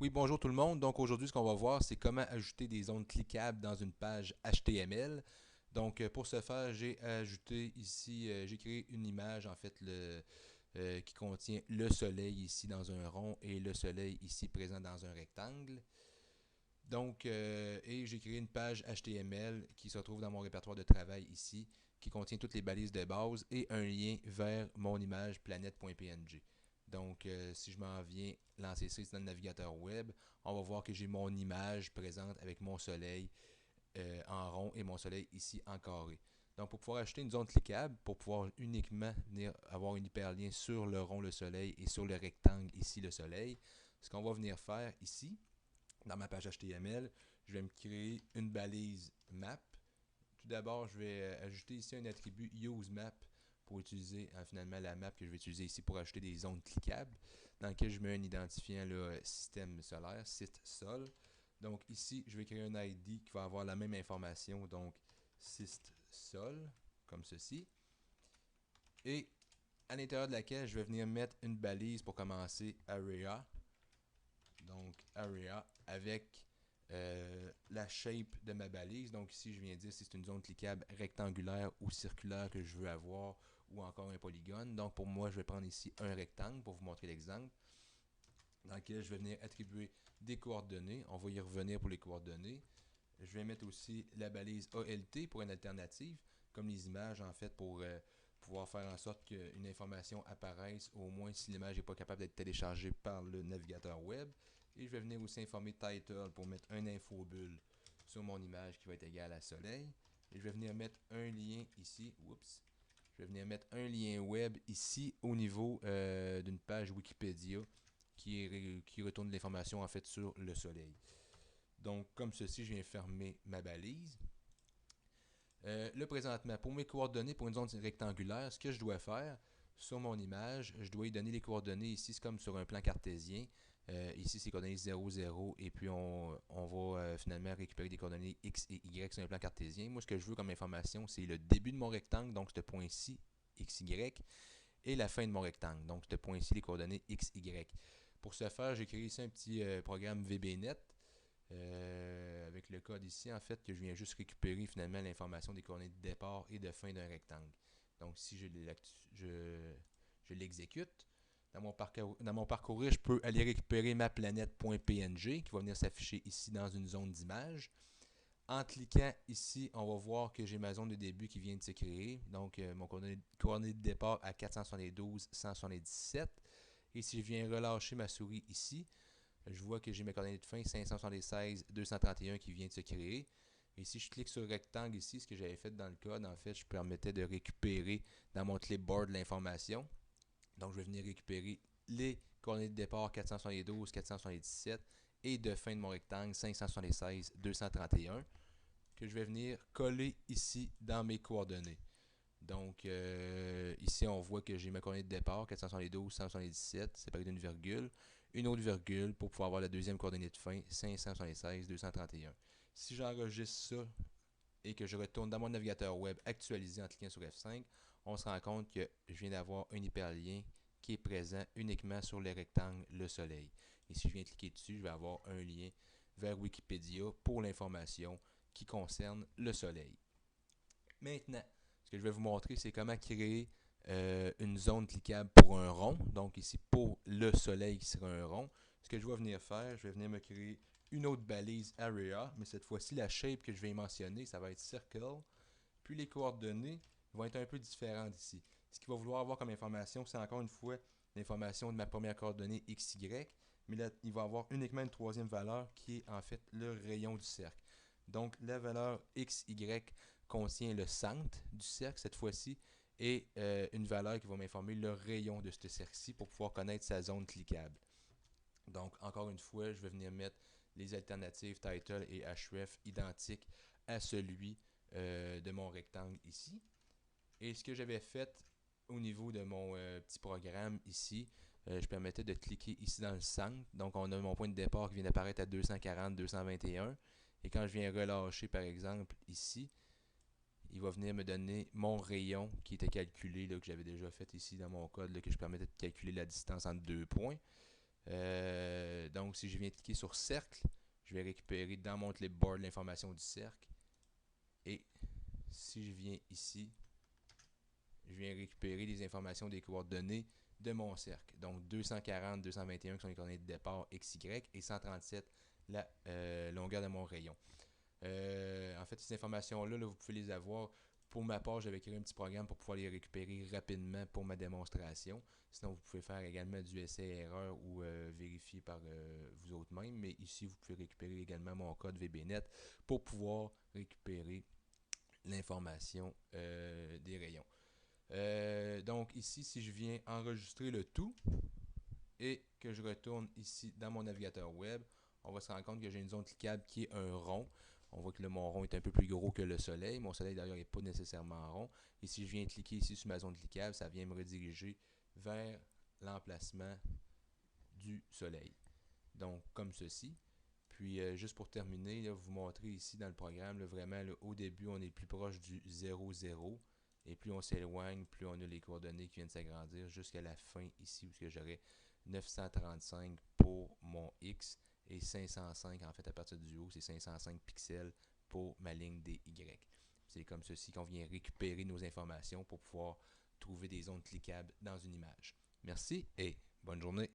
Oui, bonjour tout le monde. Donc aujourd'hui, ce qu'on va voir, c'est comment ajouter des zones cliquables dans une page HTML. Donc pour ce faire, j'ai ajouté ici, j'ai créé une image en fait qui contient le soleil ici dans un rond et le soleil ici présent dans un rectangle. Donc, et j'ai créé une page HTML qui se retrouve dans mon répertoire de travail ici, qui contient toutes les balises de base et un lien vers mon image planète.png. Donc, si je m'en viens lancer ça dans le navigateur web, on va voir que j'ai mon image présente avec mon soleil en rond et mon soleil ici en carré. Donc, pour pouvoir acheter une zone cliquable, pour pouvoir uniquement venir avoir un hyperlien sur le rond le soleil et sur le rectangle ici le soleil, ce qu'on va venir faire ici, dans ma page HTML, je vais me créer une balise map. Tout d'abord, je vais ajouter ici un attribut useMap pour utiliser finalement la map que je vais utiliser ici pour ajouter des zones cliquables, dans lequel je mets un identifiant là, système solaire, site sol. Donc ici, je vais créer un ID qui va avoir la même information, donc site sol, comme ceci. Et à l'intérieur de laquelle je vais venir mettre une balise pour commencer area. Donc area avec la shape de ma balise. Donc ici, je viens dire si c'est une zone cliquable rectangulaire ou circulaire que je veux avoir ou encore un polygone. Donc pour moi, je vais prendre ici un rectangle pour vous montrer l'exemple dans lequel je vais venir attribuer des coordonnées. On va y revenir pour les coordonnées. Je vais mettre aussi la balise ALT pour une alternative, comme les images en fait pour pouvoir faire en sorte qu'une information apparaisse au moins si l'image n'est pas capable d'être téléchargée par le navigateur web. Et je vais venir aussi informer title pour mettre un infobulle sur mon image qui va être égale à soleil. Et je vais venir mettre un lien ici. Oups. Je vais venir mettre un lien web ici au niveau d'une page Wikipédia qui retourne l'information en fait sur le soleil. Donc, comme ceci, je viens fermer ma balise. Là, présentement, pour mes coordonnées, pour une zone rectangulaire, ce que je dois faire sur mon image, je dois y donner les coordonnées. Ici, c'est comme sur un plan cartésien. Ici, c'est coordonnées 0, 0. Et puis, on va finalement récupérer des coordonnées X et Y sur un plan cartésien. Moi, ce que je veux comme information, c'est le début de mon rectangle, donc ce point-ci, X, Y, et la fin de mon rectangle, donc ce point-ci, les coordonnées X, Y. Pour ce faire, j'ai créé ici un petit programme VBNet avec le code ici, en fait, que je viens juste récupérer finalement l'information des coordonnées de départ et de fin d'un rectangle. Donc, si je l'exécute, dans mon parcours, je peux aller récupérer ma planète.png qui va venir s'afficher ici dans une zone d'image. En cliquant ici, on va voir que j'ai ma zone de début qui vient de se créer. Donc, mon coordonnée de départ à 472, 177. Et si je viens relâcher ma souris ici, je vois que j'ai mes coordonnées de fin 576, 231 qui vient de se créer. Et si je clique sur le rectangle ici, ce que j'avais fait dans le code, en fait, je permettais de récupérer dans mon clipboard l'information. Donc, je vais venir récupérer les coordonnées de départ 472, 477 et de fin de mon rectangle 576, 231 que je vais venir coller ici dans mes coordonnées. Donc, ici, on voit que j'ai ma coordonnée de départ, 472, 177, séparée d'une virgule. Une autre virgule pour pouvoir avoir la deuxième coordonnée de fin, 576, 231. Si j'enregistre ça et que je retourne dans mon navigateur web actualisé en cliquant sur F5, on se rend compte que je viens d'avoir un hyperlien qui est présent uniquement sur le rectangle Le Soleil. Et si je viens cliquer dessus, je vais avoir un lien vers Wikipédia pour l'information qui concerne le Soleil. Maintenant, ce que je vais vous montrer, c'est comment créer une zone cliquable pour un rond. Donc ici, pour le soleil qui sera un rond. Ce que je vais venir faire, je vais venir me créer une autre balise area, mais cette fois-ci, la shape que je vais mentionner, ça va être circle. Puis les coordonnées vont être un peu différentes ici. Ce qu'il va vouloir avoir comme information, c'est encore une fois l'information de ma première coordonnée XY, mais là, il va avoir uniquement une troisième valeur qui est en fait le rayon du cercle. Donc la valeur XY contient le centre du cercle cette fois-ci et une valeur qui va m'informer le rayon de ce cercle-ci pour pouvoir connaître sa zone cliquable. Donc encore une fois, je vais venir mettre les alternatives title et href identiques à celui de mon rectangle ici. Et ce que j'avais fait au niveau de mon petit programme ici, je permettais de cliquer ici dans le centre. Donc on a mon point de départ qui vient d'apparaître à 240, 221. Et quand je viens relâcher par exemple ici, il va venir me donner mon rayon qui était calculé, là, que j'avais déjà fait ici dans mon code, là, que je permettais de calculer la distance entre deux points. Donc Donc si je viens cliquer sur cercle, je vais récupérer dans mon clipboard l'information du cercle. Et si je viens ici, je viens récupérer les informations des coordonnées de mon cercle. Donc 240, 221 qui sont les coordonnées de départ XY et 137 la longueur de mon rayon. En fait, ces informations-là, vous pouvez les avoir. Pour ma part, j'avais créé un petit programme pour pouvoir les récupérer rapidement pour ma démonstration. Sinon, vous pouvez faire également du essai-erreur ou vérifier par vous autres-mêmes. Mais ici, vous pouvez récupérer également mon code VBNet pour pouvoir récupérer l'information des rayons. Donc ici, si je viens enregistrer le tout et que je retourne ici dans mon navigateur web, on va se rendre compte que j'ai une zone cliquable qui est un rond. On voit que mon rond est un peu plus gros que le soleil. Mon soleil d'ailleurs n'est pas nécessairement rond. Et si je viens cliquer ici sur ma zone cliquable, ça vient me rediriger vers l'emplacement du soleil. Donc comme ceci. Puis juste pour terminer, là, vous montrer ici dans le programme, là, vraiment là, au début on est plus proche du 0,0. Et plus on s'éloigne, plus on a les coordonnées qui viennent s'agrandir jusqu'à la fin ici où j'aurai 935 pour mon X et 505 en fait à partir du haut, c'est 505 pixels pour ma ligne des Y. C'est comme ceci qu'on vient récupérer nos informations pour pouvoir trouver des zones cliquables dans une image. Merci et bonne journée.